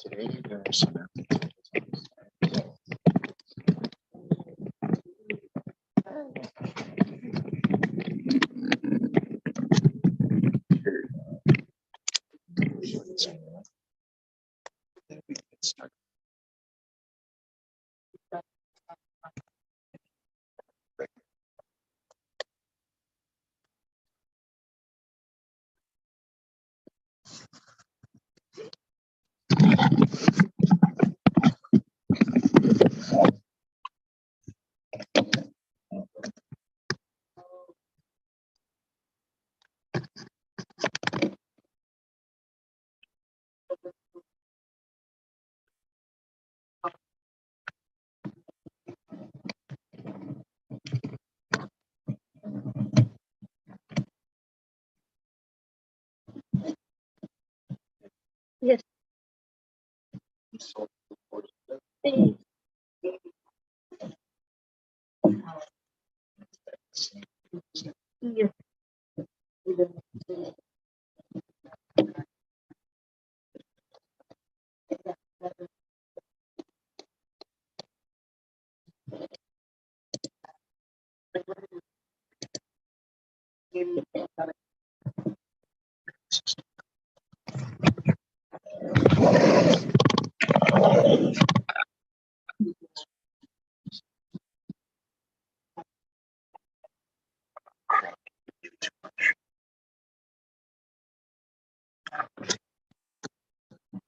Today there are some Yes. Yes.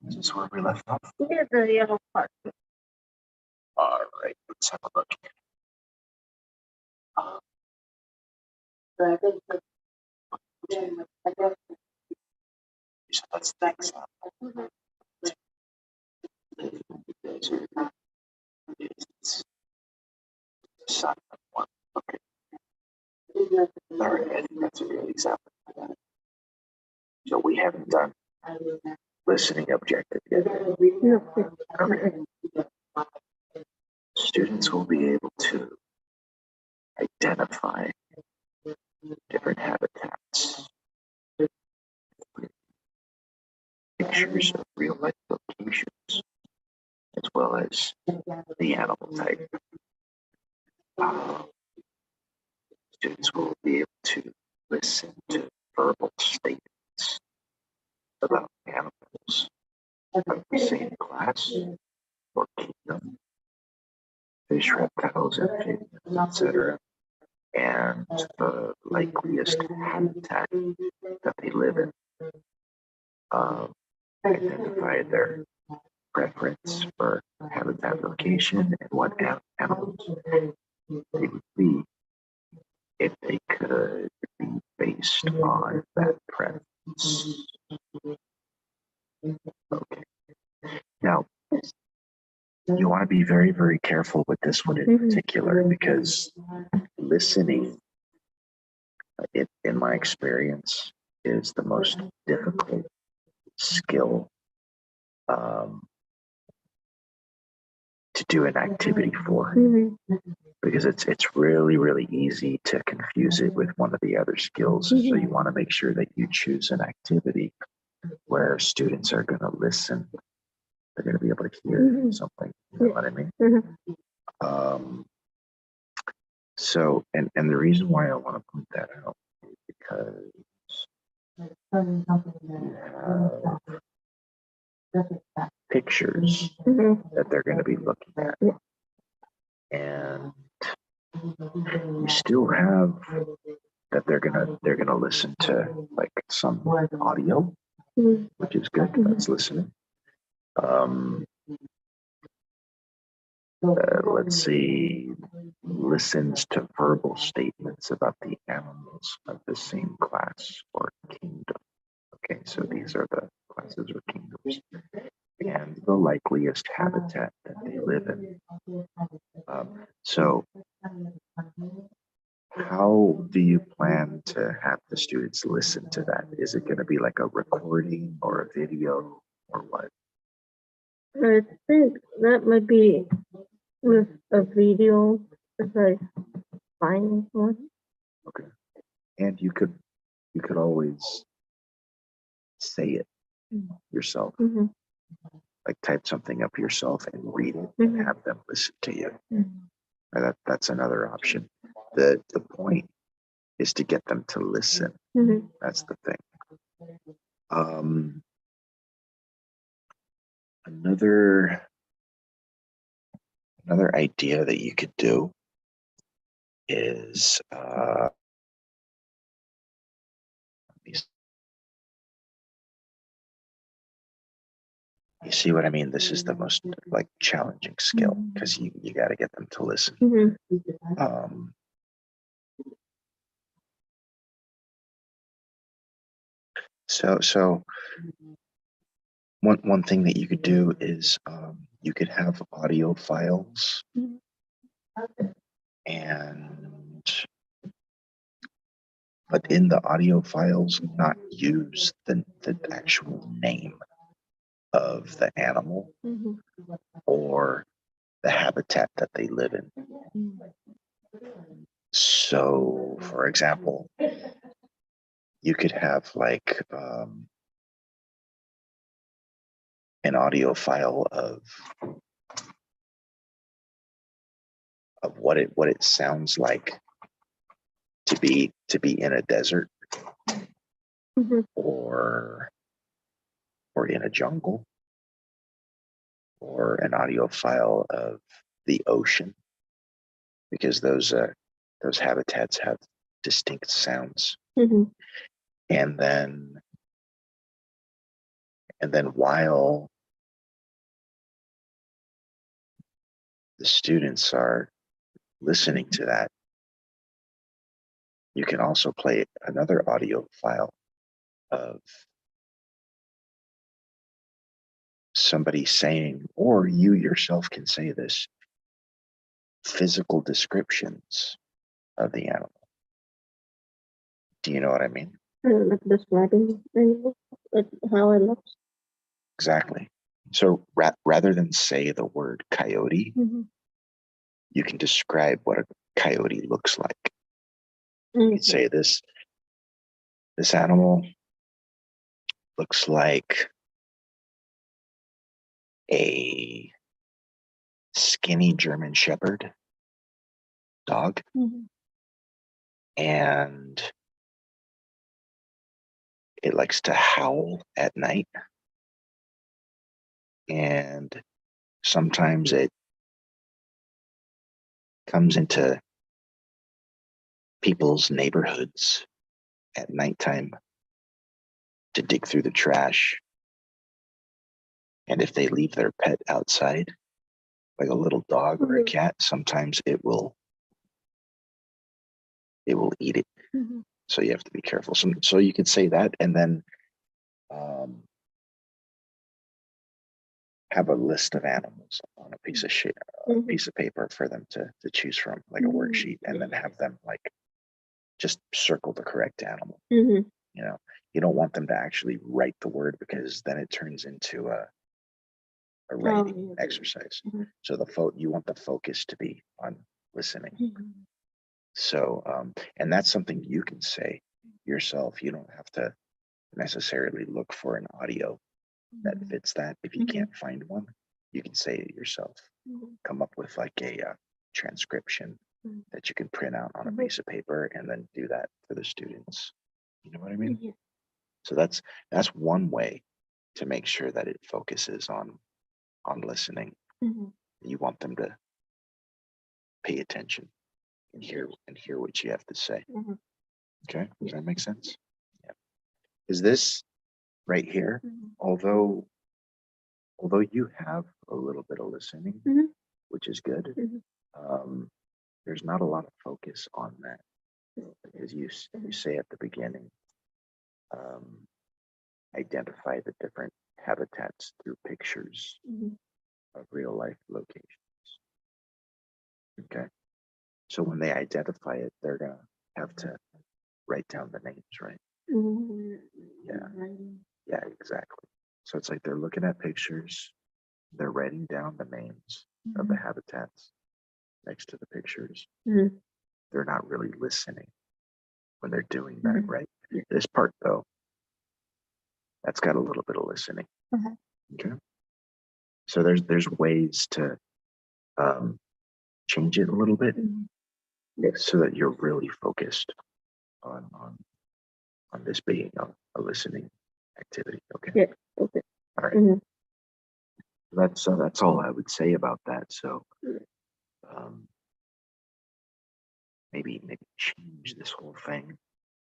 This is where we left off. Here's the yellow part. All right, let's have a look. So that's the example. It's side of one. Okay. All right, I think that's a real example. So we haven't done listening objective yet. Okay. Students will be able to identify different habitats, pictures of real life locations, as well as the animal type. Students will be able to listen to verbal statements about animals of the same class or kingdom, fish, reptiles, amphibians, etc., and the likeliest habitat that they live in. Identify their preference for habitat location and what animals they would be if they could be based on that preference. Okay. Now, you want to be very, very careful with this one in particular, because listening, in my experience, is the most difficult skill to do an activity for, because it's really, really easy to confuse it with one of the other skills. So you want to make sure that you choose an activity where students are going to listen. They're going to be able to hear something. You know what I mean? So, and the reason why I want to point that out is because you have pictures that they're going to be looking at, and you still have that they're gonna listen to like some audio, which is good. That's listening. Let's see, listens to verbal statements about the animals of the same class or kingdom. Okay, so these are the classes or kingdoms and the likeliest habitat that they live in. So how do you plan to have the students listen to that? Is it going to be like a recording or a video or what? I think that might be with a video if I find one. Okay. And you could always say it yourself. Like type something up yourself and read it and have them listen to you. That's another option. The point is to get them to listen. That's the thing. Another idea that you could do is you see what I mean? This is the most like challenging skill because you got to get them to listen. So one thing that you could do is you could have audio files but in the audio files not use the actual name of the animal or the habitat that they live in. So for example, you could have like an audio file of what it sounds like to be in a desert or in a jungle, or an audio file of the ocean, because those habitats have distinct sounds. And then while the students are listening to that, you can also play another audio file of somebody saying, or you yourself can say this, physical descriptions of the animal. Do you know what I mean? Like describing animal, like how it looks. Exactly. So rather than say the word coyote, you can describe what a coyote looks like. You can say this animal looks like a skinny German Shepherd dog, and it likes to howl at night, and sometimes it comes into people's neighborhoods at nighttime to dig through the trash. And if they leave their pet outside, like a little dog or a cat, sometimes it will eat it. So you have to be careful. So you could say that, and then have a list of animals on a piece of paper for them to choose from, like a worksheet, and then have them like just circle the correct animal. You know, you don't want them to actually write the word because then it turns into a writing exercise. So you want the focus to be on listening. So, and that's something you can say yourself. You don't have to necessarily look for an audio that fits that. If you can't find one, you can say it yourself. Come up with like a transcription that you can print out on a piece of paper and then do that for the students. You know what I mean? So that's one way to make sure that it focuses on listening. You want them to pay attention and hear what you have to say. Okay, does that make sense? Yeah. Is this right here, although you have a little bit of listening, which is good, there's not a lot of focus on that, because you say at the beginning, identify the different habitats through pictures of real life locations. Okay, so when they identify it, they're gonna have to write down the names, right? Yeah, exactly. So it's like they're looking at pictures, they're writing down the names of the habitats next to the pictures. They're not really listening when they're doing that, right? This part though, that's got a little bit of listening. Okay. So there's ways to change it a little bit so that you're really focused on this being a listening activity. Okay. Yeah. Okay. All right. That's all I would say about that. So maybe change this whole thing,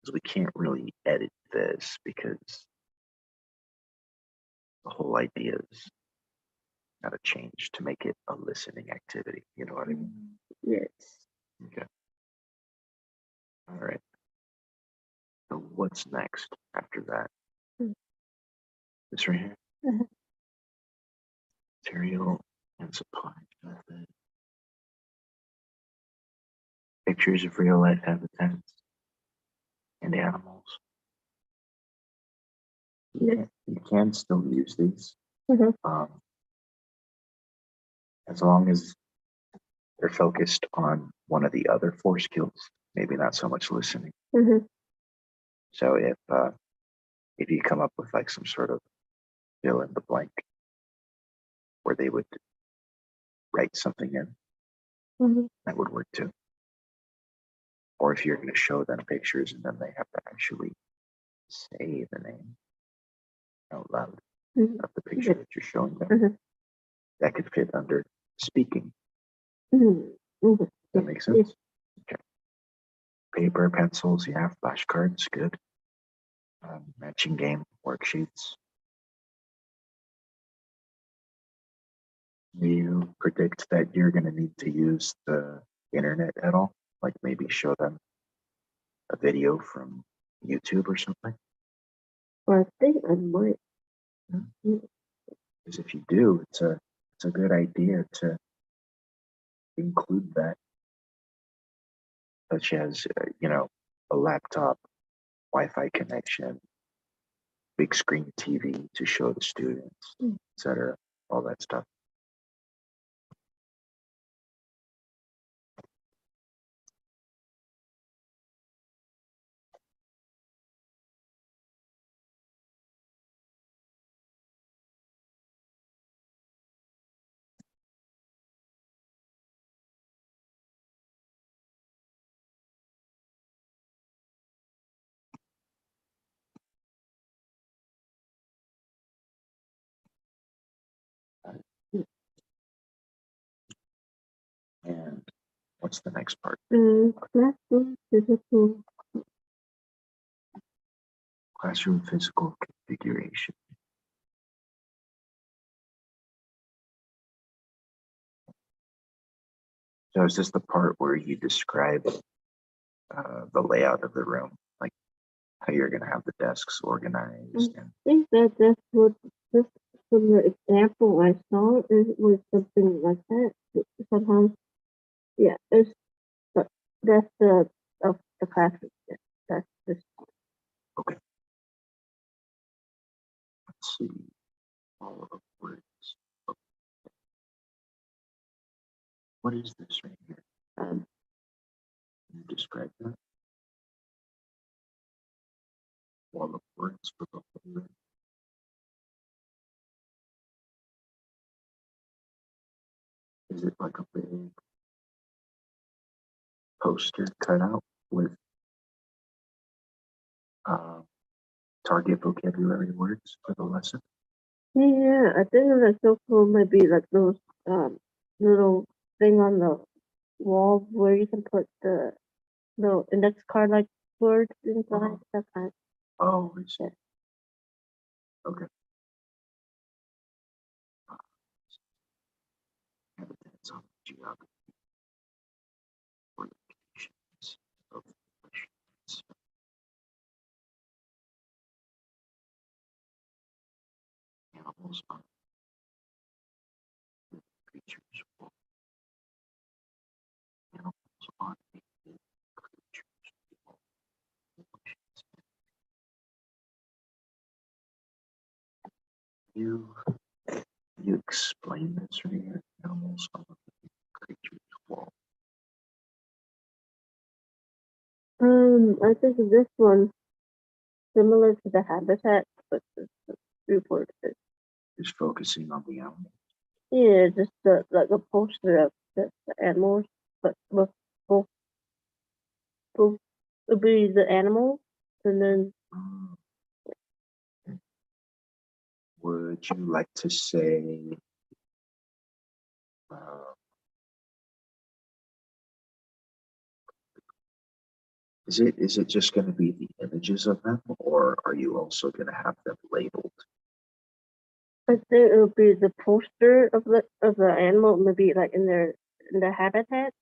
because we can't really edit this because the whole idea is got to change to make it a listening activity. You know what I mean? Yes. Okay. All right. So what's next after that? This right here. Material and supply method. Pictures of real life habitats and animals. You can still use these, as long as they're focused on one of the other 4 skills, maybe not so much listening. So if you come up with like some sort of fill in the blank where they would write something in, that would work too. Or if you're going to show them pictures and then they have to actually say the name out loud of the picture that you're showing them, that could fit under speaking. Does that make sense? Okay. Paper, pencils, yeah, flashcards, good. Matching game worksheets. Do you predict that you're going to need to use the internet at all? Like maybe show them a video from YouTube or something? I think I might. Because if you do, it's a good idea to include that, such as a laptop, Wi-Fi connection, big screen TV to show the students, etc. All that stuff. And what's the next part? Classroom physical configuration. So is this the part where you describe the layout of the room, like how you're going to have the desks organized? I think that's what, just from the example I saw, it was something like that. Sometimes, yeah, that's the classroom. That's just okay. let's see, all of words. What is this right here? Can you describe that? Wall of words for the whole room. Is it like a big poster cut out with target vocabulary words for the lesson? Yeah, I think like so cool maybe like those little thing on the wall where you can put the index card like words inside that kind. Oh, I see. Okay. Habitats on geography or locations of questions. Animals on creatures or animals on creatures. You explain this right here. Animals on creatures wall. I think this one similar to the habitat, but the report is Is focusing on the animal. yeah, just the like a poster of the animals, but with both would be the animals and then Would you like to say uh, is it just going to be the images of them, or are you also going to have them labeled? I think it would be the poster of the animal, maybe like in their habitat,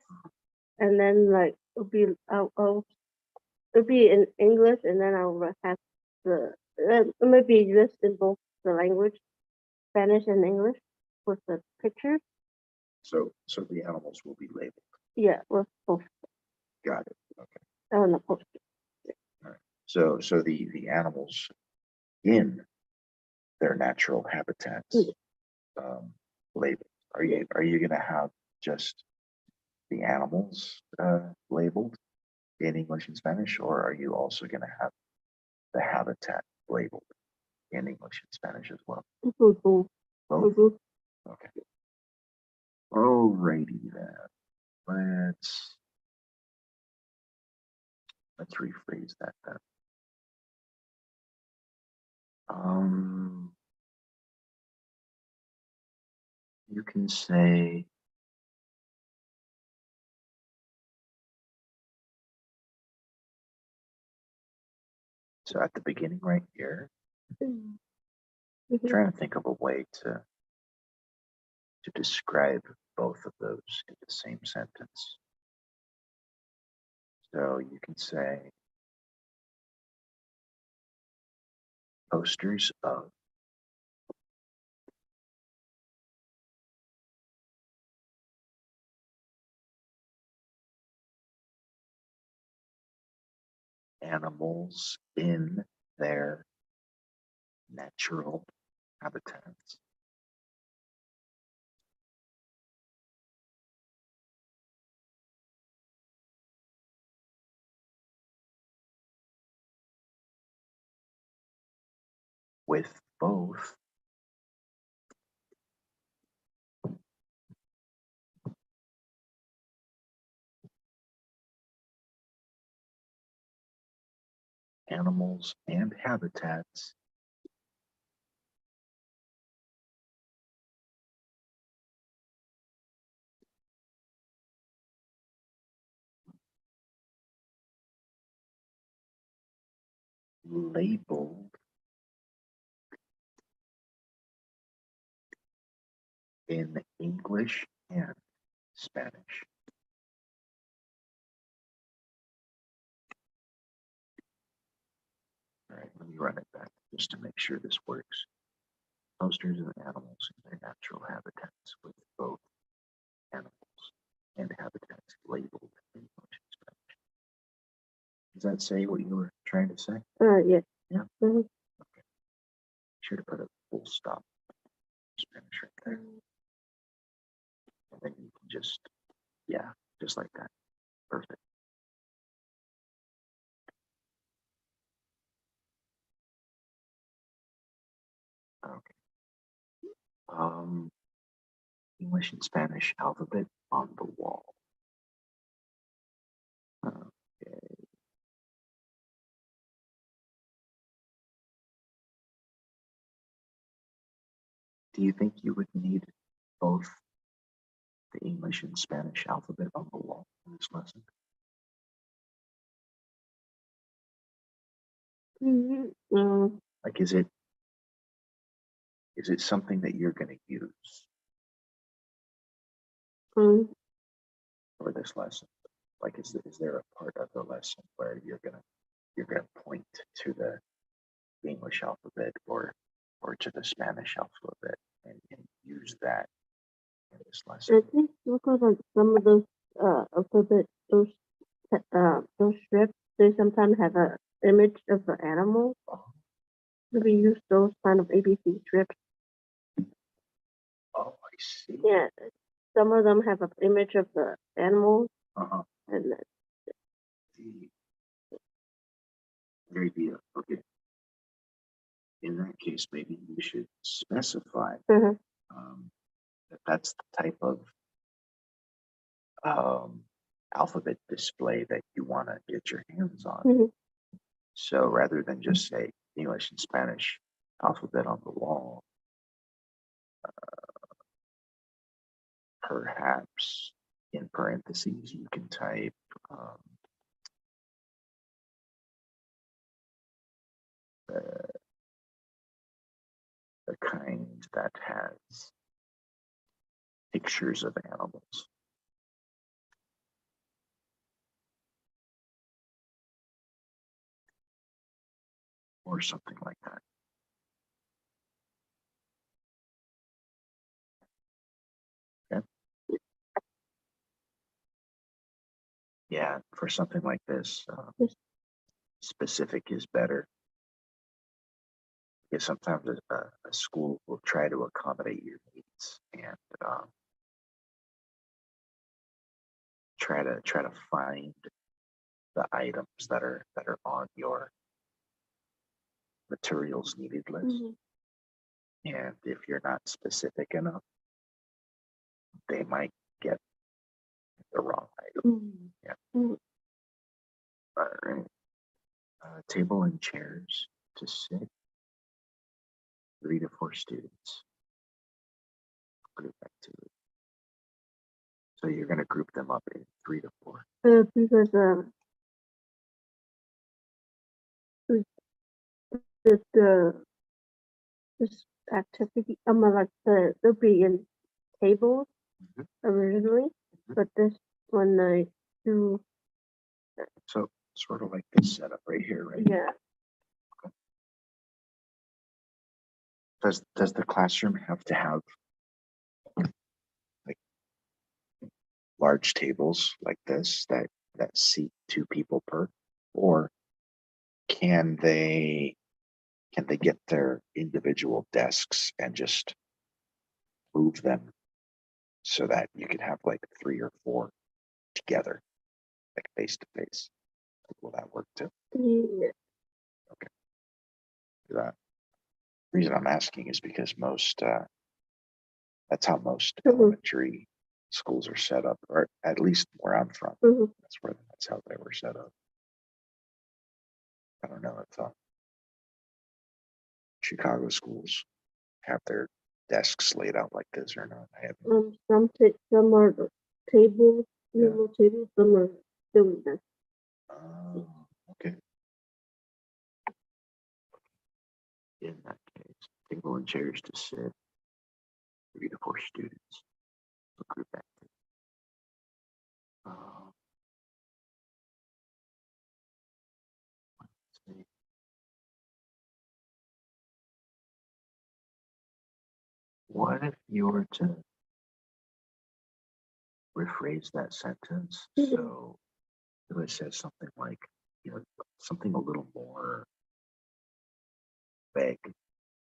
and then like it'll be it'll be in English, and then I'll have the maybe just in both the language, Spanish and English, with the pictures. So the animals will be labeled. Yeah, with both. Got it. Okay. On the poster. All right. So the animals in their natural habitats labeled. Are you going to have just the animals labeled in English and Spanish, or are you also going to have the habitat labeled in English and Spanish as well? Both. Both? Mhm. Okay. Alrighty then. Let's rephrase that then. You can say so at the beginning right here. Mhm. Trying to think of a way to describe both of those in the same sentence. So you can say posters of animals in their natural habitats. With both animals and habitats labeled in English and Spanish. All right, let me run it back just to make sure this works. Posters of animals in their natural habitats with both animals and habitats labeled in English and Spanish. Does that say what you were trying to say? Yeah. Yeah. Mhm. Okay. sure to put a full stop Spanish right there. And then you can just, yeah, just like that. Perfect. Okay. English and Spanish alphabet on the wall. Okay. Do you think you would need both the English and Spanish alphabet on the wall in this lesson? Like, is it something that you're going to use for this lesson? Like, is there a part of the lesson where you're gonna point to the English alphabet or to the Spanish alphabet and use that in this lesson? I think because like some of those alphabet, those strips, they sometimes have a image of the animal. We use those kind of ABC strips. Oh, I see. Yeah, some of them have an image of the animal, and Very good. Okay. In that case, maybe you should specify that that's the type of alphabet display that you want to get your hands on. So rather than just say English and Spanish alphabet on the wall, perhaps in parentheses you can type the kind that has pictures of animals. Or something like that. Okay. Yeah, for something like this, specific is better. Because sometimes a school will try to accommodate your needs and try to find the items that are on your materials needed list. And if you're not specific enough, they might get the wrong item. Yeah. All right. Table and chairs to sit. 3 to 4 students. Group activity. So you're going to group them up in 3 to 4. Because this activity, like they'll be in tables originally, but this one I do. So sort of like this setup right here, right? Yeah. Okay. Does the classroom have to have like large tables like this that seat 2 people per, or can they get their individual desks and just move them so that you can have like 3 or 4 together, like face to face? Will that work too? Yeah. Okay. The reason I'm asking is because that's how most elementary schools are set up, or at least where I'm from. That's how they were set up. I don't know if Chicago schools have their desks laid out like this or not. I haven't. Some are tables, normal tables, some are doing this. Okay. In that case, table and chairs to sit. 3 to 4 students. Group activity. Let's see. What if you were to rephrase that sentence so it says something like, something a little more vague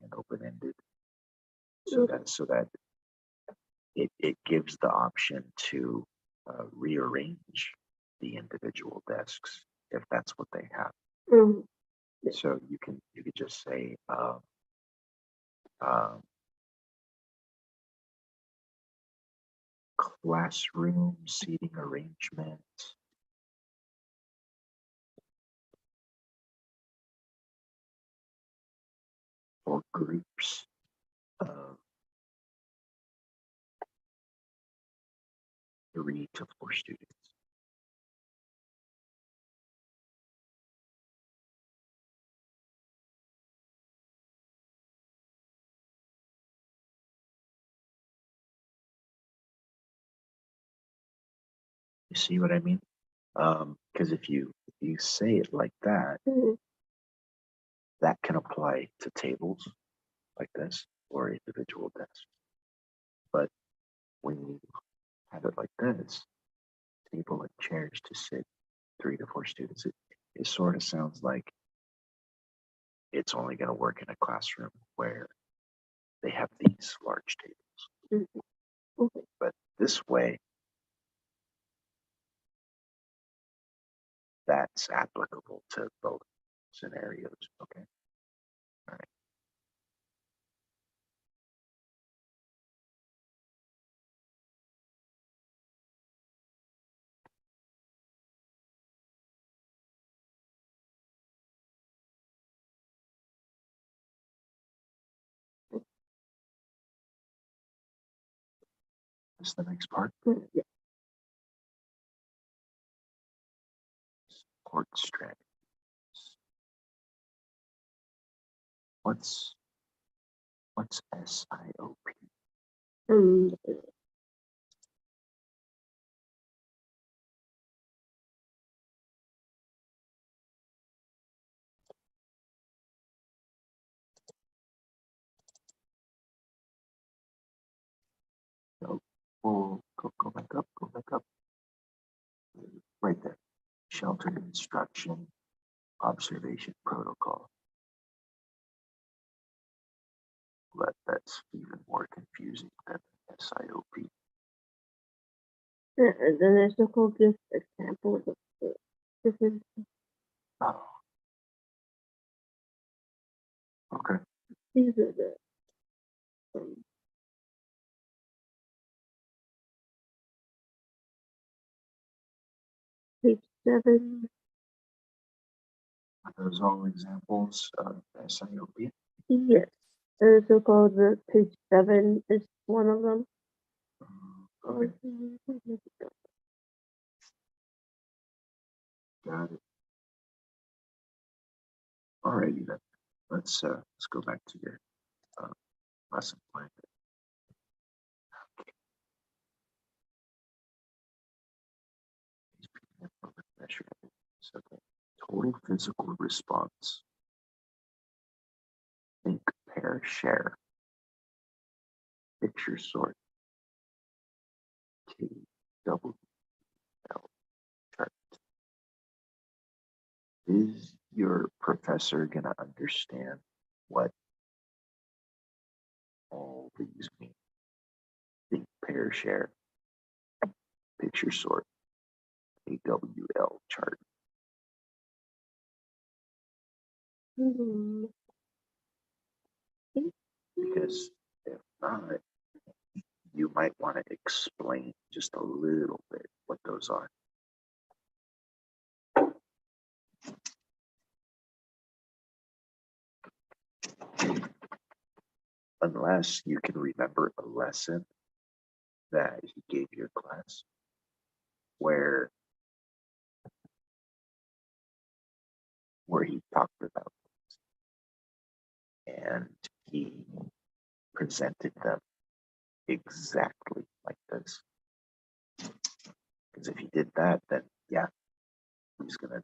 and open so that it gives the option to rearrange the individual desks if that's what they have. So you could just say classroom seating arrangement for groups of 3 to 4 students. You see what I mean? Because if you say it like that, that can apply to tables like this or individual desks. But when you have it like this, table and chairs to sit 3 to 4 students, it sort of sounds like it's only going to work in a classroom where they have these large tables. But this way, that's applicable to both scenarios. Okay. All right. This is the next part. Yeah. Support strategies. What's SIOP? So we'll go back up, right there. Shelter instruction, observation protocol. But that's even more confusing than SIOP. Yeah, and then there's a couple of examples of the different. Oh. Okay. These are the page 7. Are those all examples of SIOP? Yes. And so called the page 7 is one of them. Okay. Got it. Alrighty then. Let's go back to your lesson plan. Okay. Total physical response. Think, pair, share. Picture sort. TESL chart. Is your professor gonna understand what all these mean? Think, pair, share. Picture sort. AWL chart. Because if not, you might want to explain just a little bit what those are. Unless you can remember a lesson that he gave your class where he talked about it and he presented them exactly like this. Because if he did that, then yeah, he's gonna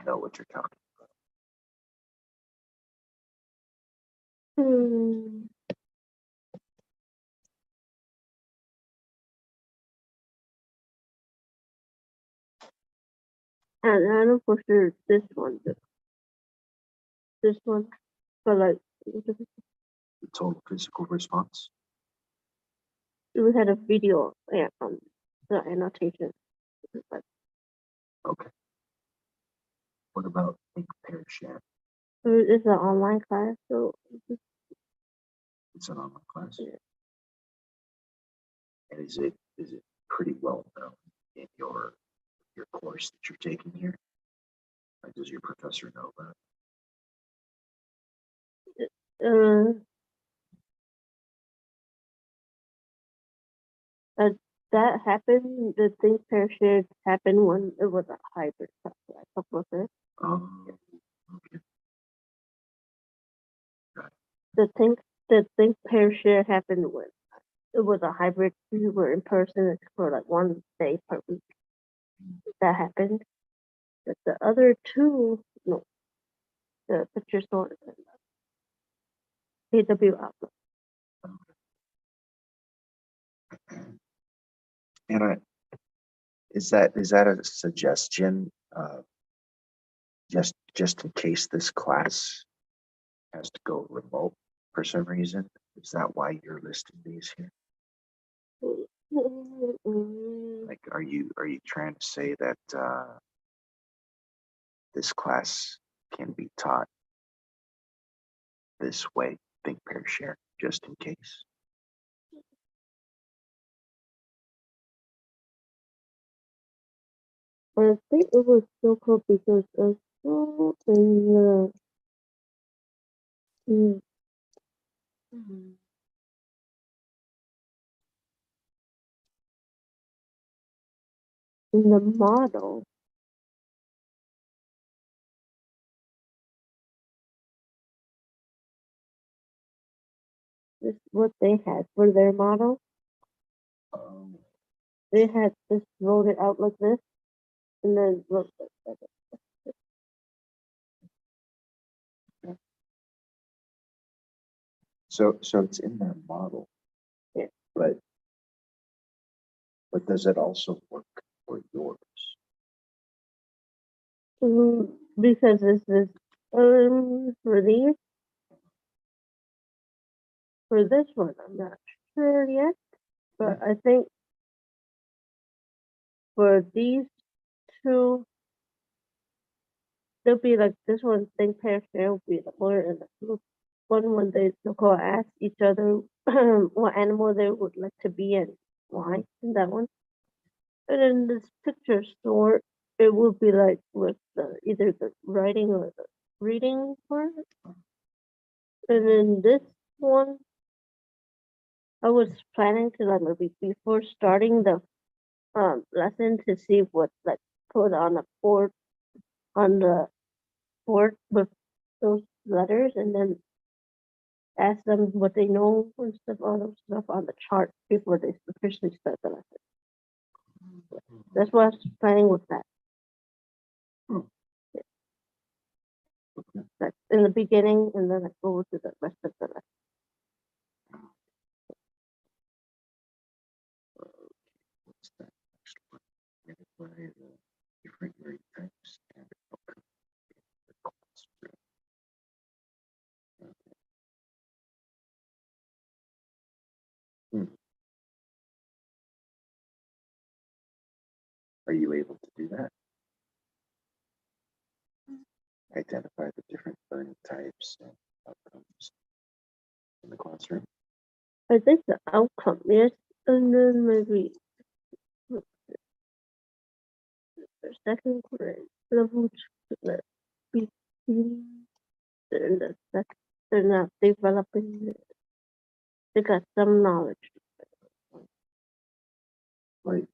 know what you're talking about. And I know for sure this one, but like total physical response? We had a video, yeah, on the annotation. Okay. What about think, pair, share? It's an online class, so It's an online class. yeah. And is it pretty well known in your course that you're taking here? Like, does your professor know about it? That happened. The thing pair shared happened when it was a hybrid class. A couple of it. Okay. The thing pair share happened when it was a hybrid. We were in person for like 1 day per week. That happened. But the other two, no, the picture store and AW Outlook. And is that a suggestion? Just in case this class has to go remote for some reason, is that why you're listing these here? Like, are you trying to say that this class can be taught this way, think, pair, share, just in case? I think it was so cool because I saw in the model. This is what they had for their model. They had just wrote it out like this, and then wrote it like that. So it's in that model. Yeah. But does it also work for yours? Because this is for these, for this one, I'm not sure yet, but I think for these two, they'll be like this one. Think pair share will be the word, and the group one when they go ask each other what animal they would like to be and why in that one. And in this picture store, it will be like with either the writing or the reading part. And then this one, I was planning to like maybe before starting the lesson to see what like put on a board on the board with those letters, and then ask them what they know and stuff, all those stuff on the chart before they officially start the lesson. That's what I was planning with that. Yeah. Like in the beginning, and then I go to the rest of the lesson. What's that next one? Identify the different learning types and outcome. Are you able to do that? Identify the different learning types and outcomes in the classroom. I think the outcome, yes, and then maybe the second grade level between the second, they're not developing it. They got some knowledge. Like,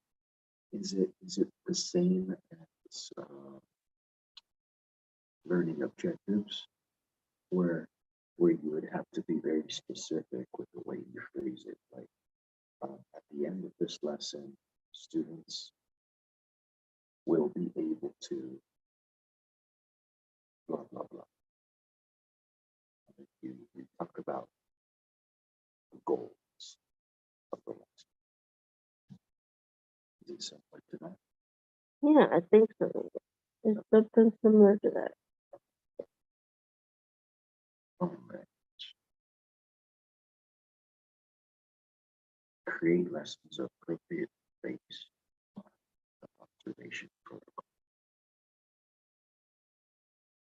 is it the same as learning objectives, where you would have to be very specific with the way you phrase it? Like, at the end of this lesson, students will be able to blah blah blah. You talk about the goals of the lesson. Is it similar to that? Yeah, I think so. It's something similar to that. All right. create lessons appropriate based on the observation protocol.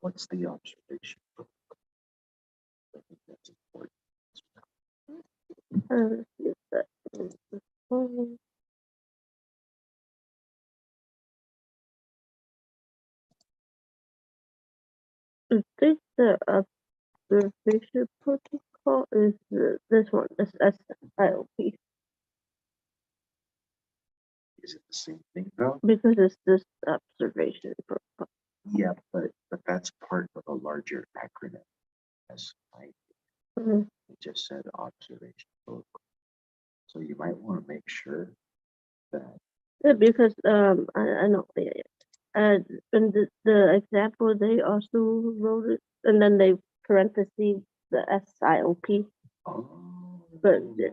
What's the observation protocol? I think that's important. I think the observation protocol is this one, this SIOP. Is it the same thing though? Because it's this observation protocol. Yeah, but that's part of a larger acronym. As I just said, observation protocol. So you might want to make sure that. Yeah, because I know, yeah. And the example they also wrote it, and then they parentheses the SIOP. Oh, But yeah.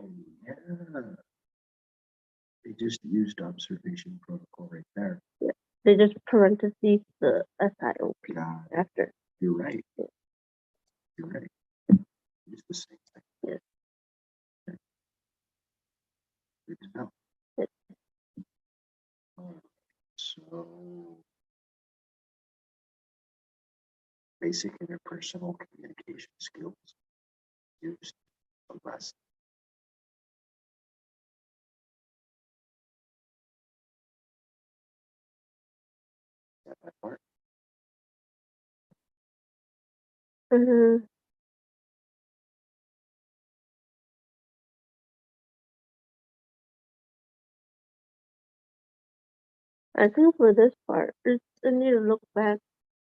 They just used observation protocol right there. Yeah, they just parentheses the SIOP after. You're right. You're right. It's the same thing. Yes. Okay. Good to know. Yes. So, basic interpersonal communication skills used a lesson. That part. I think for this part, I need to look back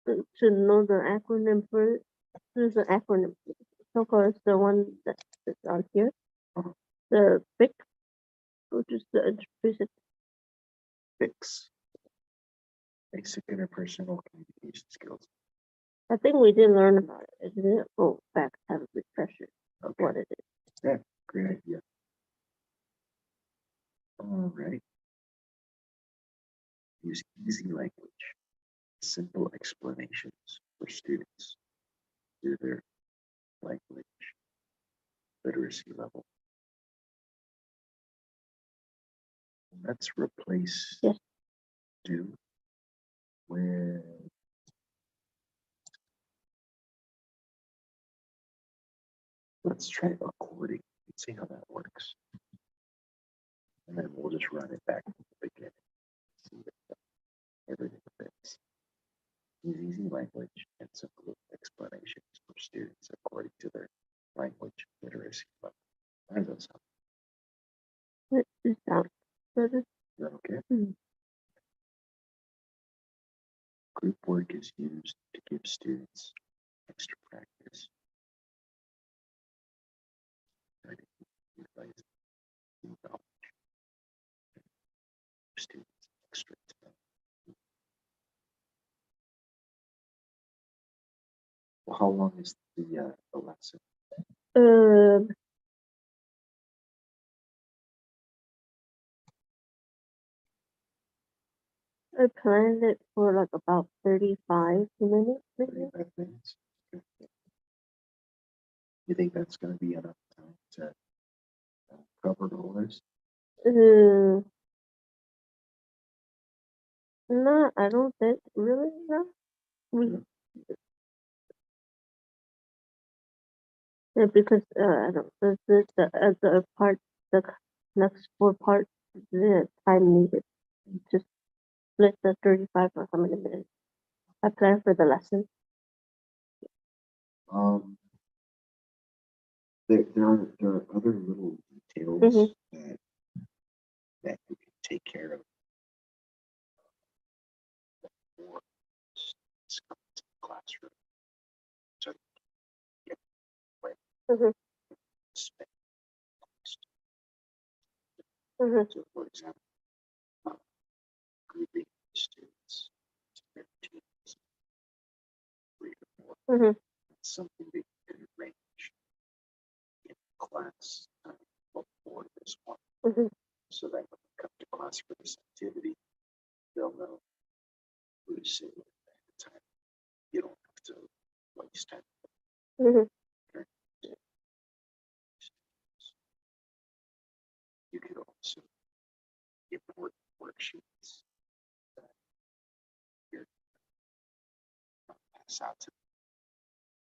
to know the acronym for it. There's an acronym. So-called the one that's on here. The BIC, which is the basic. BICS. Basic interpersonal communication skills. I think we did learn about it. I didn't go back to have a refresher of what it is. Yeah, great idea. All right. Use easy language, simple explanations for students through their language literacy level. Let's replace do with let's try according and see how that works. And then we'll just run it back to the beginning. See if everything fits. Use easy language and simple explanations for students according to their language literacy level. How does that sound? It sounds good. Is that okay? Group work is used to give students extra practice. Students extra time. Well, how long is the lesson? I planned it for like about 35 minutes. 35 minutes. Okay. You think that's going to be enough time to cover all this? No, I don't think really. No. Yeah, because I don't. The part, the next 4 parts, the time needed to split the 35 or how many minutes. I planned for the lesson. There are other little details that you can take care of before students come to the classroom. So you get spend. So for example, grouping students to their teams, 3 or 4. It's something that you can arrange in class before this one, so that when they come to class for this activity, they'll know who to sit with at the time. You don't have to waste time. Okay. You could So important worksheets that you're pass out to.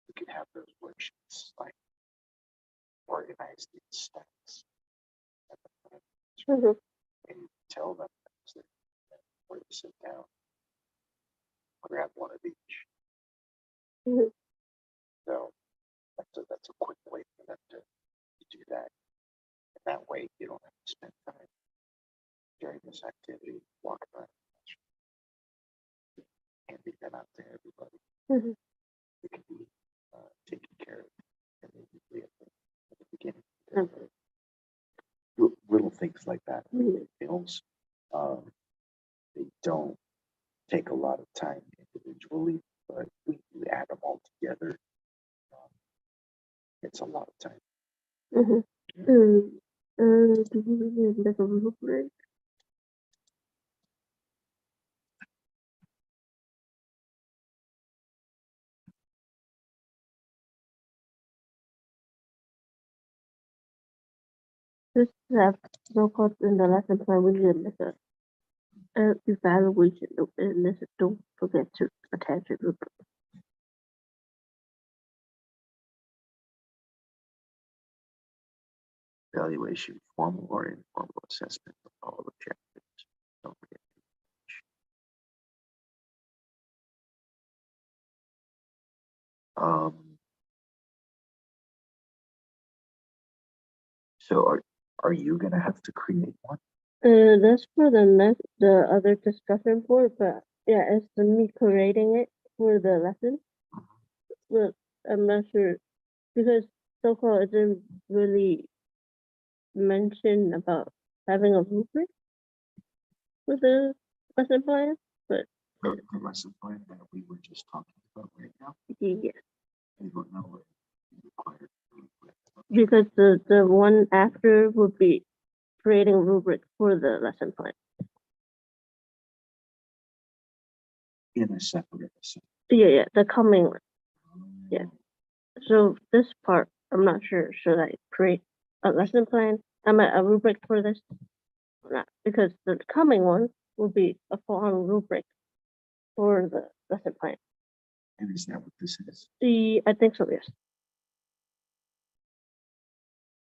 You can have those worksheets like organized in stacks at the front, and you tell them where to sit down, grab one of each. So that's a quick way for them to do that. And that way you don't have to spend time during this activity walking around handing them out to everybody. It can be taken care of immediately at the beginning. Little things like that. Films, they don't take a lot of time individually, but we add them all together. It's a lot of time. Do we really make a rubric? Just have so-called in the lesson plan, we did like a evaluation and this don't forget to attach a rubric. Evaluation, formal or informal assessment of all objectives. Don't forget. So are you gonna have to create one? That's for the other discussion board, but yeah, it's me creating it for the lesson. But I'm not sure because so-called it didn't really mention about having a rubric for the lesson plan, but The lesson plan that we were just talking about right now. yeah. I don't know what required. Because the one after would be creating a rubric for the lesson plan. In a separate assessment. Yeah, the coming one. Yeah. So this part, I'm not sure. Should I create a lesson plan? A rubric for this? Or not? Because the coming one will be a full-on rubric for the lesson plan. And is that what this is? I think so, yes.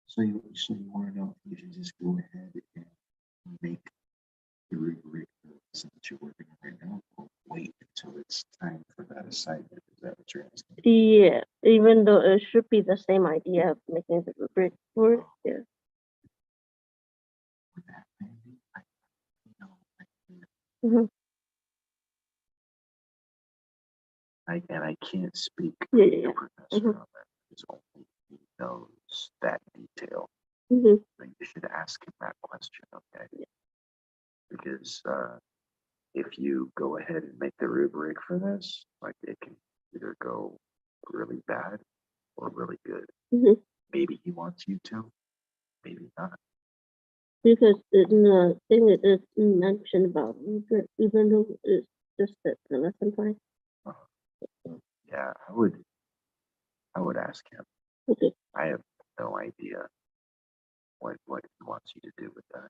So you want to know if you can just go ahead and make the rubric that you're working on right now, or wait until it's time for that assignment? Is that what you're asking? Yeah, even though it should be the same idea of making the rubric for it, yeah. With that, Mandy, I know I can't speak for the professor on that, because only he knows that detail. So you should ask him that question, okay? Because if you go ahead and make the rubric for this, like it can either go really bad or really good. Maybe he wants you to, maybe not. Because in the thing it is mentioned about rubric, even though it's just the lesson plan. Yeah, I would ask him. Okay. I have no idea what he wants you to do with that.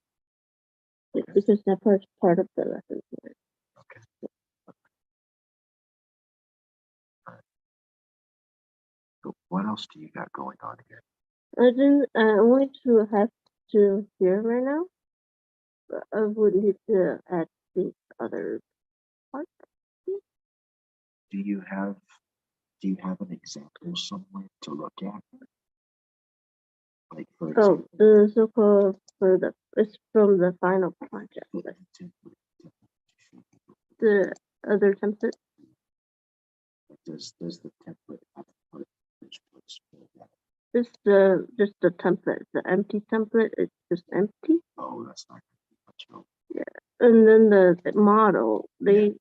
Okay. Because that part's part of the lesson plan. Okay. So what else do you got going on here? I only to have to here right now. But I would need to add the other part. Do you have an example somewhere to look at? Like for example, the so-called it's from the final project. The other template. Does the template have which place for that? Just the template, the empty template, it's just empty. Oh, that's not gonna be much help. Yeah. And then the model, they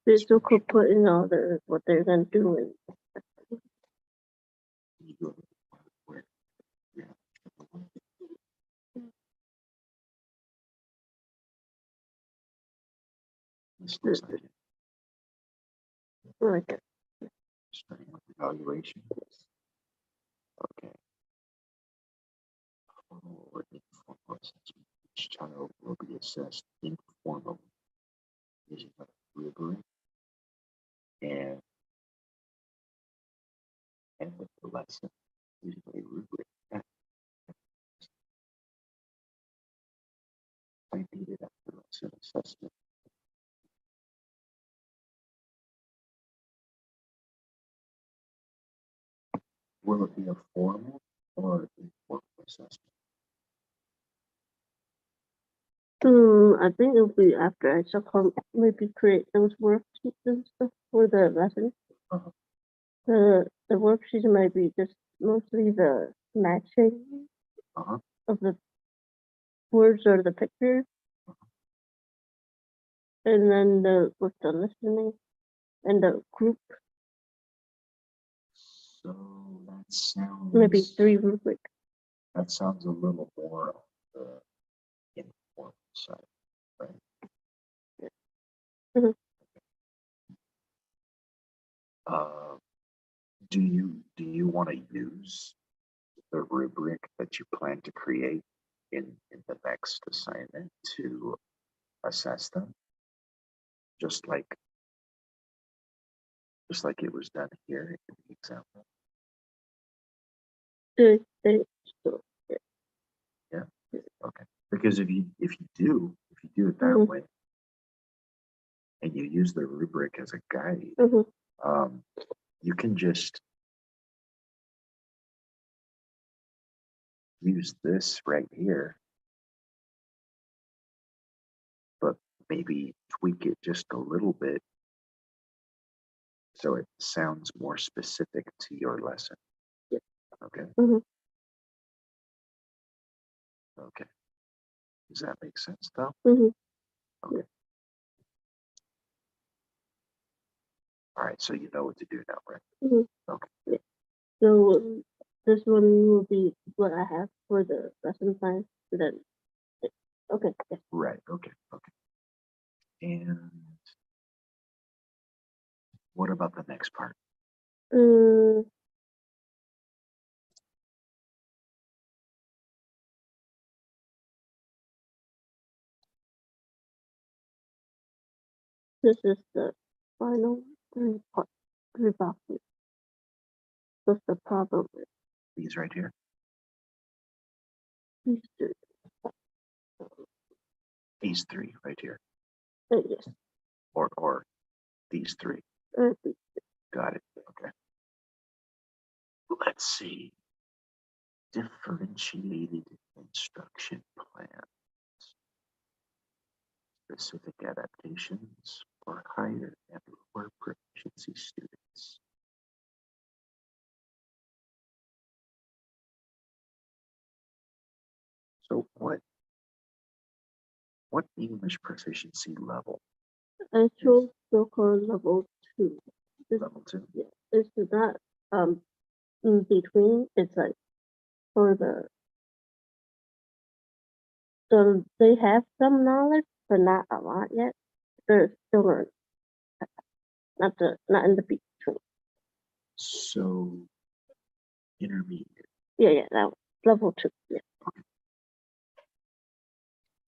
they still could put in all what they're gonna do and This looks like it. Okay. Starting with evaluation. Okay. Formal or informal assessment. Each child will be assessed informally using a rubric and with the lesson using a rubric. I needed after lesson assessment. Will it be a formal or informal assessment? I think it'll be after I shall maybe create those worksheets and stuff for the lesson. Uh-huh. The worksheet might be just mostly the matching Uh-huh. of the words or the picture. And then with the listening and the group, So that sounds maybe 3 rubric. That sounds a little more on the informal side, right? Mhm. Do you want to use the rubric that you plan to create in the next assignment to assess them? Just like it was done here in the example. So, Yeah. Okay. Because if you do it that Mhm. way, and you use the rubric as a guide, you can just use this right here, but maybe tweak it just a little bit so it sounds more specific to your lesson. Yeah. Okay. Mhm. Okay. Does that make sense though? Mhm. Okay. All right. So you know what to do now, right? Mhm. Okay. Yeah. So this one will be what I have for the lesson plan. Then, okay. Yeah. Right. Okay. Okay. And what about the next part? This is the final 3 boxes. What's the problem with These right here. these 3? These 3 right here. Yes. Or these 3. Got it. Okay. Let's see. Differentiated instruction plan. Specific adaptations for higher and lower proficiency students. So what English proficiency level? Actual so-called level 2. Level 2? Yeah. It's not in between. It's like for so they have some knowledge, but not a lot yet. They're still learning. Not in the between. So intermediate. Yeah, that level 2. Yeah. Okay.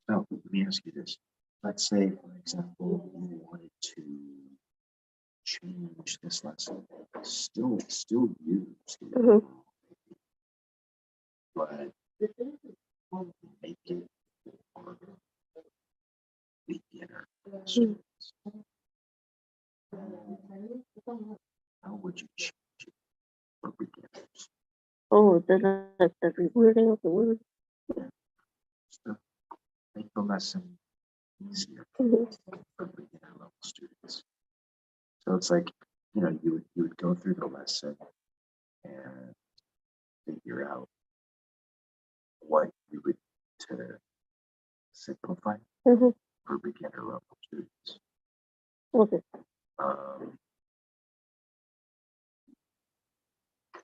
Now let me ask you this. Let's say, for example, you wanted to change this lesson. Still use the overall, but make it for beginner students. How would you change it for beginners? Oh, the rewording of the word. So make the lesson easier for beginner level students. So it's like, you would go through the lesson and figure out what you would to simplify for beginner level students. Okay.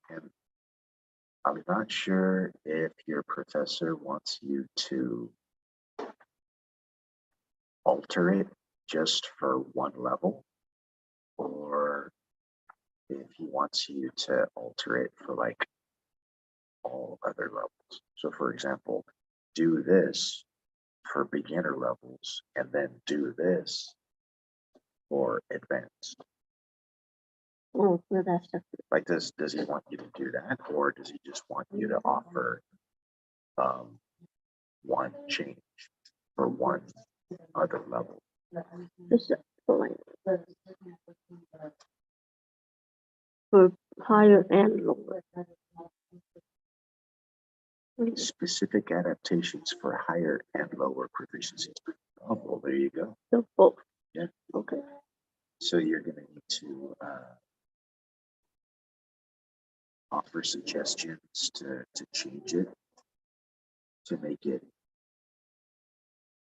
And I'm not sure if your professor wants you to alter it just for one level, or if he wants you to alter it for like all other levels. So for example, do this for beginner levels and then do this for advanced. Oh, so that's just Like does he want you to do that, or does he just want you to offer one change for one other level? just for higher and lower. Specific adaptations for higher and lower proficiencies. Oh, well, there you go. So both. Yeah. Okay. So you're going to need to offer suggestions to change it, to make it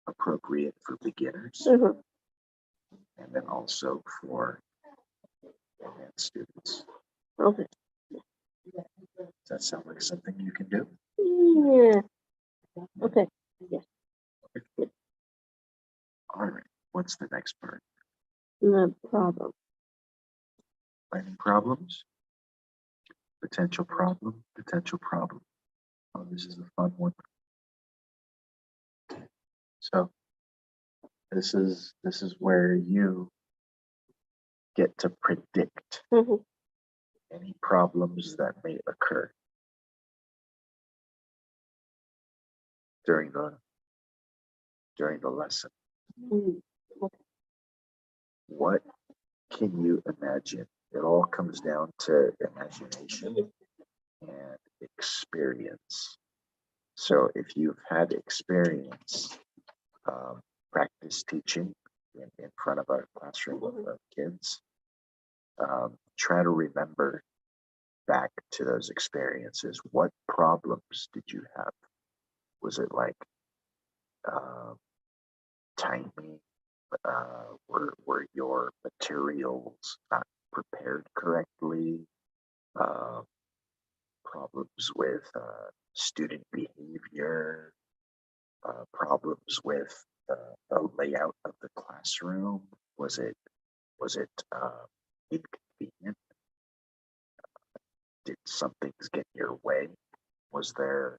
appropriate for beginners, Mm-hmm. and then also for advanced students. Okay. Does that sound like something you can do? Yeah. Okay. Yes. All right. What's the next part? No problem. Finding problems? Potential problem? Potential problem. Oh, this is a fun one. So this is where you get to predict Mm-hmm. any problems that may occur during the lesson. Mm-hmm. Okay. What can you imagine? It all comes down to imagination and experience. So if you've had experience, practice teaching in front of a classroom of kids, try to remember back to those experiences. What problems did you have? Was it like timing? Were your materials not prepared correctly? Problems with student behavior? Problems with the layout of the classroom? Was it inconvenient? Did some things get in your way? Was there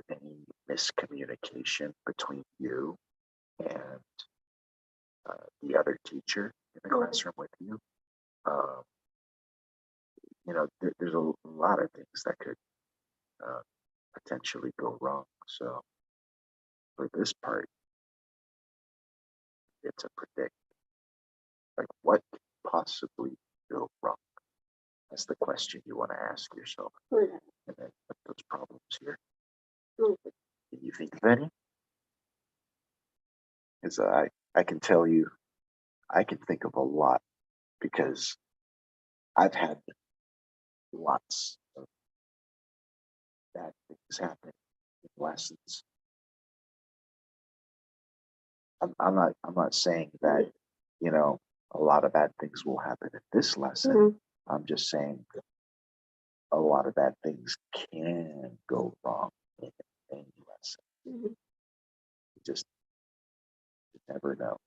any miscommunication between you and the other teacher in the classroom with you? There's a lot of things that could potentially go wrong. So for this part, it's a predict. Like, what could possibly go wrong? That's the question you want to ask yourself. Yeah. And then put those problems here. Okay. Can you think of any? Because I can tell you, I can think of a lot, because I've had lots of bad things happen in lessons. I'm not saying that, a lot of bad things will happen in this lesson. Mm-hmm. I'm just saying that a lot of bad things can go wrong in any lesson. Mm-hmm. You never know.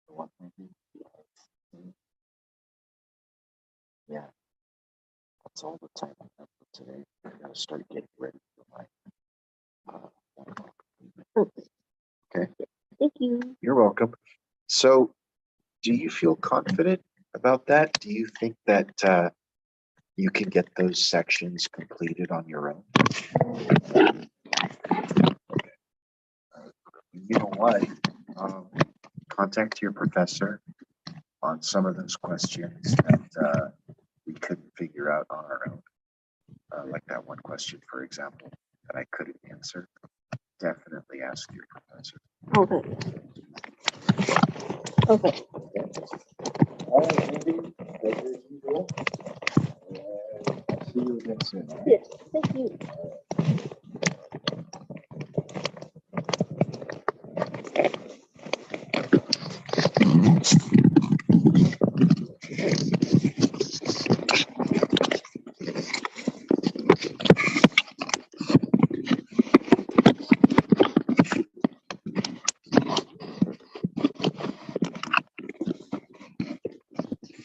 One thing, yeah, that's all the time I have for today. I gotta start getting ready for my 1 o'clock appointment. Okay. Thank you. You're welcome. So, do you feel confident about that? Do you think that you can get those sections completed on your own? Okay. You know what? Contact your professor on some of those questions that we couldn't figure out on our own. Like that one question, for example, that I couldn't answer. Definitely ask your professor. Okay. Okay. All right, Mandy, as usual. I'll see you again soon. Yes. Thank you.